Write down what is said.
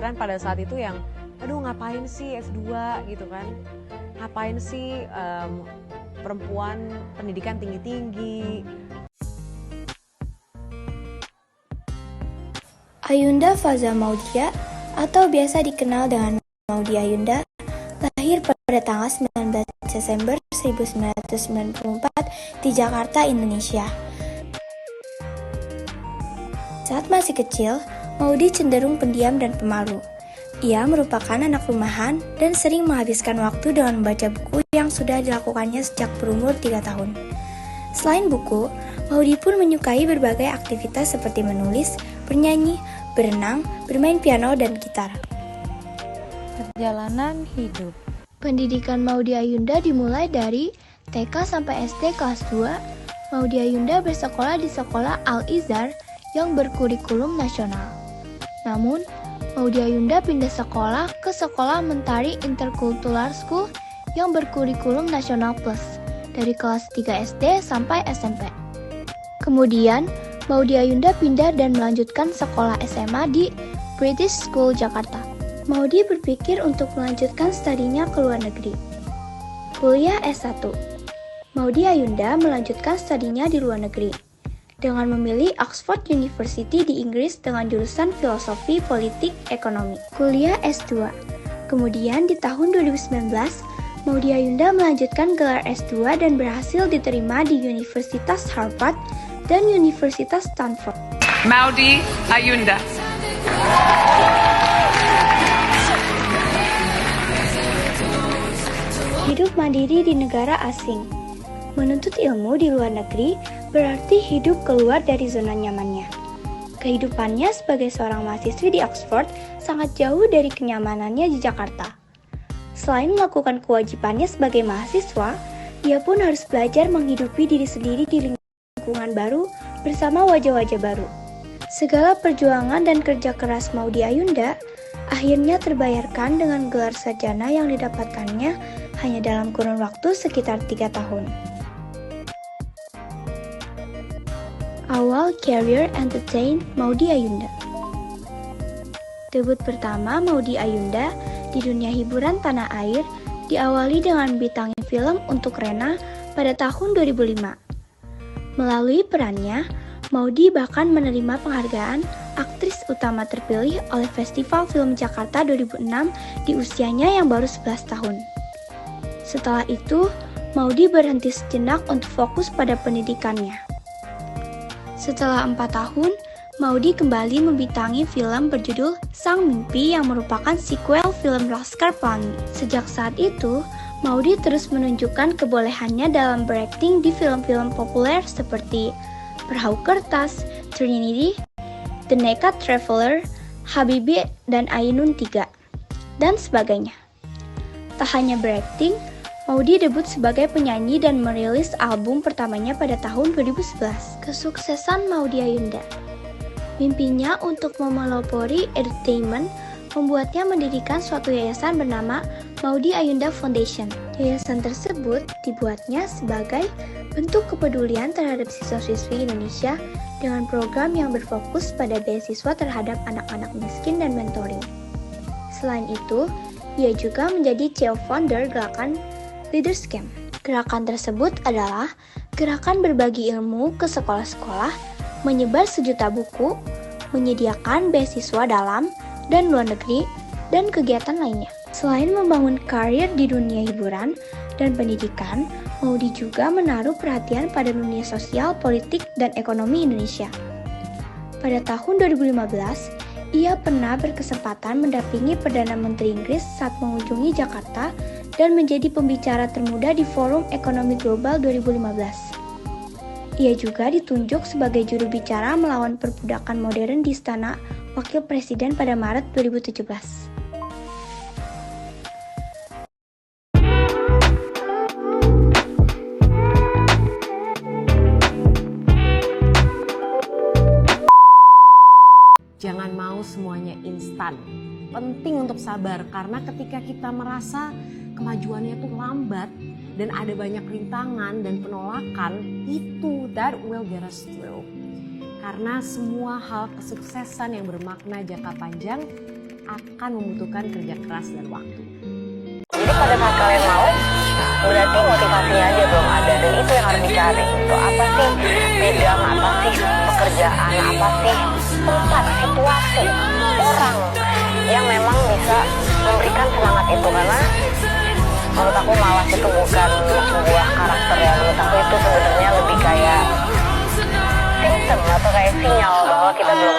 pikiran pada saat itu yang, aduh ngapain sih S2 gitu kan, ngapain sih perempuan pendidikan tinggi-tinggi. Ayunda Faza Maudia atau biasa dikenal dengan Maudy Ayunda lahir pada tanggal 19 Desember 1994 di Jakarta, Indonesia. Saat masih kecil, Maudy cenderung pendiam dan pemalu. Ia merupakan anak rumahan dan sering menghabiskan waktu dengan membaca buku yang sudah dilakukannya sejak berumur 3 tahun. Selain buku, Maudy pun menyukai berbagai aktivitas seperti menulis, bernyanyi, berenang, bermain piano, dan gitar. Perjalanan hidup. Pendidikan Maudy Ayunda dimulai dari TK sampai SD kelas 2. Maudy Ayunda bersekolah di sekolah Al-Izhar yang berkurikulum nasional. Namun, Maudy Ayunda pindah sekolah ke sekolah Mentari Intercultural School yang berkurikulum nasional plus dari kelas 3 SD sampai SMP. Kemudian, Maudy Ayunda pindah dan melanjutkan sekolah SMA di British School Jakarta. Maudy berpikir untuk melanjutkan studinya ke luar negeri. Kuliah S1. Maudy Ayunda melanjutkan studinya di luar negeri dengan memilih Oxford University di Inggris dengan jurusan Filosofi Politik Ekonomi. Kuliah S2. Kemudian di tahun 2019, Maudy Ayunda melanjutkan gelar S2 dan berhasil diterima di Universitas Harvard dan Universitas Stanford. Maudy Ayunda. Hidup mandiri di negara asing. Menuntut ilmu di luar negeri berarti hidup keluar dari zona nyamannya. Kehidupannya sebagai seorang mahasiswi di Oxford sangat jauh dari kenyamanannya di Jakarta. Selain melakukan kewajibannya sebagai mahasiswa, ia pun harus belajar menghidupi diri sendiri di lingkungan baru bersama wajah-wajah baru. Segala perjuangan dan kerja keras Maudy Ayunda akhirnya terbayarkan dengan gelar sarjana yang didapatkannya hanya dalam kurun waktu sekitar 3 tahun. Awal career entertain Maudy Ayunda. Debut pertama Maudy Ayunda di dunia hiburan tanah air diawali dengan bintangi film untuk Rena pada tahun 2005. Melalui perannya, Maudy bahkan menerima penghargaan aktris utama terpilih oleh Festival Film Jakarta 2006 di usianya yang baru 11 tahun. Setelah itu, Maudy berhenti sejenak untuk fokus pada pendidikannya. Setelah 4 tahun, Maudy kembali membintangi film berjudul Sang Mimpi yang merupakan sequel film Laskar Pelangi. Sejak saat itu, Maudy terus menunjukkan kebolehannya dalam berakting di film-film populer seperti Perahu Kertas, Trinity, The Naked Traveler, Habibie, dan Ainun 3, dan sebagainya. Tak hanya berakting, Maudy debut sebagai penyanyi dan merilis album pertamanya pada tahun 2011. Kesuksesan Maudy Ayunda. Mimpinya untuk memelopori entertainment membuatnya mendirikan suatu yayasan bernama Maudy Ayunda Foundation. Yayasan tersebut dibuatnya sebagai bentuk kepedulian terhadap siswa-siswi Indonesia dengan program yang berfokus pada beasiswa terhadap anak-anak miskin dan mentoring. Selain itu, ia juga menjadi CEO founder gerakan Leaders Camp. Gerakan tersebut adalah gerakan berbagi ilmu ke sekolah-sekolah, menyebar sejuta buku, menyediakan beasiswa dalam dan luar negeri, dan kegiatan lainnya. Selain membangun karir di dunia hiburan dan pendidikan, Maudy juga menaruh perhatian pada dunia sosial, politik, dan ekonomi Indonesia. Pada tahun 2015, ia pernah berkesempatan mendampingi Perdana Menteri Inggris saat mengunjungi Jakarta dan menjadi pembicara termuda di Forum Ekonomi Global 2015. Ia juga ditunjuk sebagai juru bicara melawan perbudakan modern di Istana Wakil Presiden pada Maret 2017. Jangan mau semuanya instan. Penting untuk sabar karena ketika kita merasa kemajuannya tuh lambat dan ada banyak rintangan dan penolakan, itu that will get us through. Karena semua hal kesuksesan yang bermakna jangka panjang akan membutuhkan kerja keras dan waktu. Jadi pada saat kalian mau, berarti motivasinya aja belum ada, dan itu yang harus dicari. Itu apa sih bidang, apa sih pekerjaan, apa sih tempat, situasi, orang yang memang bisa memberikan semangat itu. Karena menurut aku malas itu bukan sebuah karakter ya, menurut aku itu sebenarnya lebih kayak simptom atau kayak sinyal bahwa kita belum